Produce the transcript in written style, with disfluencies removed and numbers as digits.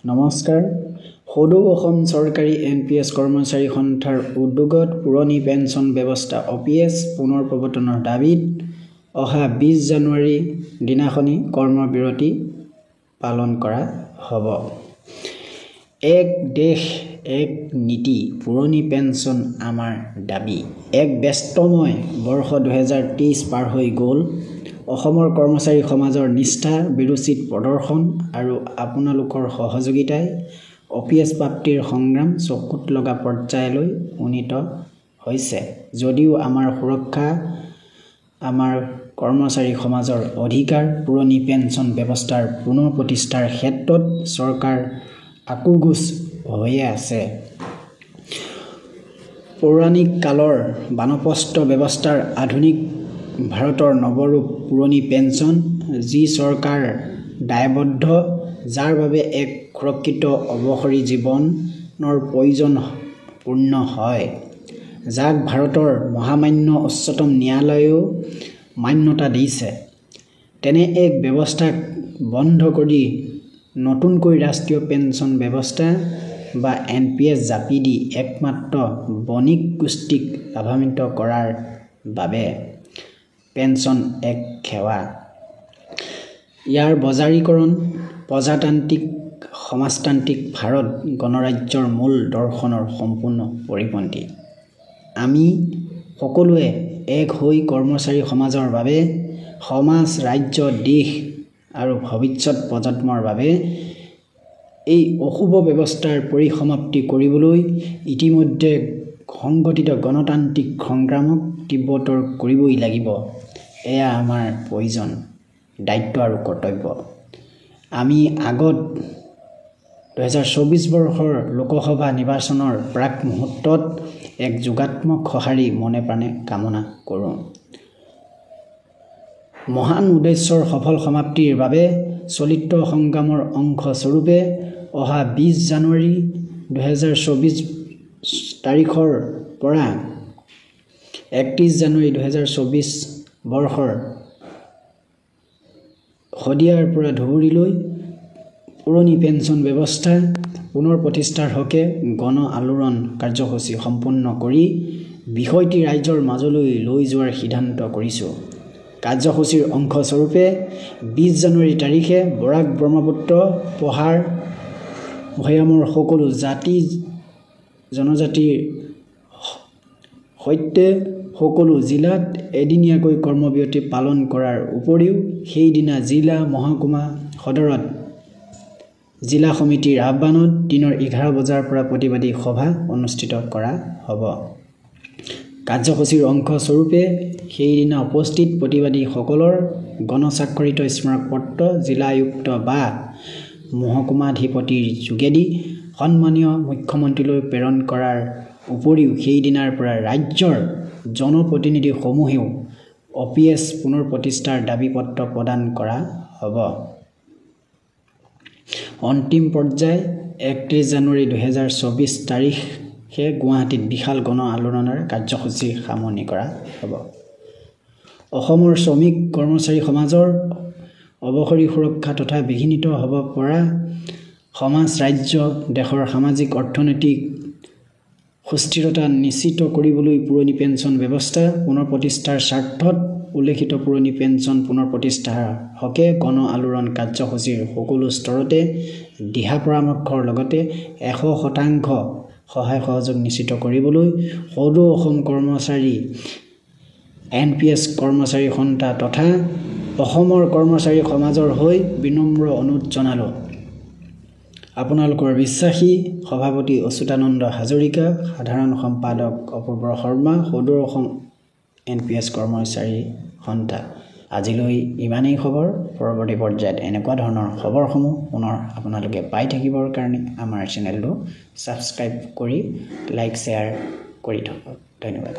নমস্কাৰ। সদৌ অসম চৰকাৰী NPS কৰ্মচাৰী সন্থাৰ উদ্যোগত পুৰণি পেঞ্চন ব্যৱস্থা OPS পুনৰ প্ৰৱৰ্তনৰ দাবীত অহা 20 জানুৱাৰী দিনাখনি কৰ্মবিৰতি পালন কৰা হ'ব। এক দেশ এক নীতি পুৰণি পেঞ্চন আমাৰ দাবী। এক ব্যস্তময় বৰ্ষ 2023 পাৰ হৈ গ'ল। অসমৰ কৰ্মচাৰী সমাজৰ নিষ্ঠা, বিৰোচিত প্ৰদৰ্শন আৰু আপোনালোকৰ সহযোগিতাই OPS প্ৰাপ্তিৰ সংগ্ৰাম চকুত লগা পৰ্যায়লৈ উন্নীত হৈছে। যদিও আমাৰ সুৰক্ষা, আমাৰ কৰ্মচাৰী সমাজৰ অধিকাৰ, পুৰণি পেঞ্চন ব্যৱস্থাৰ পুনৰ প্ৰতিষ্ঠাৰ ক্ষেত্ৰত চৰকাৰ আকুগোজ হৈয়ে আছে। পৌৰাণিক কালৰ বানপ্ৰস্থ ব্যৱস্থাৰ আধুনিক ভাৰতৰ নৱৰূপ পুৰণি পেঞ্চন, যি চৰকাৰ দায়বদ্ধ, যাৰ বাবে এক সুৰক্ষিত অৱসৰী জীৱনৰ প্ৰয়োজন পূৰ্ণ হয়, যাক ভাৰতৰ মহামান্য উচ্চতম ন্যায়ালয়েও মান্যতা দিছে। তেনে এক ব্যৱস্থাক বন্ধ কৰি নতুনকৈ ৰাষ্ট্ৰীয় পেঞ্চন ব্যৱস্থা বা NPS জাপি দি একমাত্ৰ বণিক গোষ্ঠীক লাভান্বিত কৰাৰ বাবে পেঞ্চন এক সেৱা। ইয়াৰ বজাৰীকৰণ প্ৰজাতান্ত্ৰিক সমাজতান্ত্ৰিক ভাৰত গণৰাজ্যৰ মূল দৰ্শনৰ সম্পূৰ্ণ পৰিপন্থী। আমি সকলোৱে এক হৈ কৰ্মচাৰী সমাজৰ বাবে, সমাজ, ৰাজ্য, দেশ আৰু ভৱিষ্যত প্ৰজন্মৰ বাবে এই অশুভ ব্যৱস্থাৰ পৰিসমাপ্তি কৰিবলৈ ইতিমধ্যে সংগঠিত গণতান্ত্ৰিক সংগ্ৰামক তীব্ৰতৰ কৰিবই লাগিব। এয়া আমাৰ প্ৰয়োজন, দায়িত্ব আৰু কৰ্তব্য। আমি আগত 2024 বৰ্ষৰ লোকসভা নিৰ্বাচনৰ প্ৰাক মুহূৰ্তত এক যোগাত্মক সঁহাৰি মনে প্ৰাণে কামনা কৰোঁ। মহান উদ্দেশ্যৰ সফল সমাপ্তিৰ বাবে চলিত সংগ্ৰামৰ অংশ স্বৰূপে অহা 20 জানুৱাৰী 2024 তাৰিখৰ পৰা 31 জানুৱাৰী 2024 বৰ্ষৰ শদিয়াৰ পৰা ধুবুৰীলৈ পুৰণি পেঞ্চন ব্যৱস্থা পুনৰ প্ৰতিষ্ঠাৰ হকে গণ আলোড়ন কাৰ্যসূচী সম্পন্ন কৰি বিষয়টি ৰাইজৰ মাজলৈ লৈ যোৱাৰ সিদ্ধান্ত কৰিছোঁ। কাৰ্যসূচীৰ অংশ স্বৰূপে 20 জানুৱাৰী তাৰিখে বৰাক ব্ৰহ্মপুত্ৰ পহাৰ ভৈয়ামৰ সকলো জাতি জনজাতিৰ সৈতে সকলো জিলাত এদিনীয়াকৈ কৰ্মবিৰতি পালন কৰাৰ উপৰিও সেইদিনা জিলা মহকুমা সদৰত জিলা সমিতিৰ আহ্বানত দিনৰ 11 বজাৰ পৰা প্ৰতিবাদী সভা অনুষ্ঠিত কৰা হ'ব। কাৰ্যসূচীৰ অংশ স্বৰূপে সেইদিনা উপস্থিত প্ৰতিবাদীসকলৰ গণস্বাক্ষৰিত স্মাৰকপত্ৰ জিলা আয়ুক্ত বা মহকুমাধিপতিৰ যোগেদি সন্মানীয় মুখ্যমন্ত্ৰীলৈ প্ৰেৰণ কৰাৰ উপৰিও সেইদিনাৰ পৰা ৰাজ্যৰ জনপ্ৰতিনিধিসমূহেও OPS পুনৰ প্ৰতিষ্ঠাৰ দাবী পত্ৰ প্ৰদান কৰা হ'ব। অন্তিম পৰ্যায় 31 জানুৱাৰী 2024 তাৰিখে গুৱাহাটীত বিশাল গণ আলোড়নৰ কাৰ্যসূচী সামৰণি কৰা হ'ব। অসমৰ শ্ৰমিক কৰ্মচাৰী সমাজৰ অৱসৰী সুৰক্ষা তথা বিঘ্নিত হ'ব পৰা সমাজ, ৰাজ্য, দেশৰ সামাজিক অৰ্থনৈতিক সুস্থিৰতা নিশ্চিত কৰিবলৈ পুৰণি পেঞ্চন ব্যৱস্থা পুনৰ প্ৰতিষ্ঠাৰ স্বাৰ্থত উল্লেখিত পুৰণি পেঞ্চন পুনৰ প্ৰতিষ্ঠাৰ হকে গণ আলোড়ন কাৰ্যসূচীৰ সকলো স্তৰতে দিহা পৰামৰ্শৰ লগতে 100% সহায় সহযোগ নিশ্চিত কৰিবলৈ সদৌ অসম কৰ্মচাৰী NPS কৰ্মচাৰী সন্থা তথা অসমৰ কৰ্মচাৰী সমাজৰ হৈ বিনম্ৰ অনুৰোধ জনালোঁ। আপোনালোকৰ বিশ্বাসী সভাপতি অচ্যুতানন্দ হাজৰিকা, সাধাৰণ সম্পাদক অপূৰ্ব শৰ্মা, সদৌ অসম NPS কৰ্মচাৰী সন্থা। আজিলৈ ইমানেই খবৰ। পৰৱৰ্তী পৰ্যায়ত এনেকুৱা ধৰণৰ খবৰসমূহ পুনৰ আপোনালোকে পাই থাকিবৰ কাৰণে আমাৰ চেনেলটো ছাবস্ক্ৰাইব কৰি লাইক শ্বেয়াৰ কৰি থওক। ধন্যবাদ।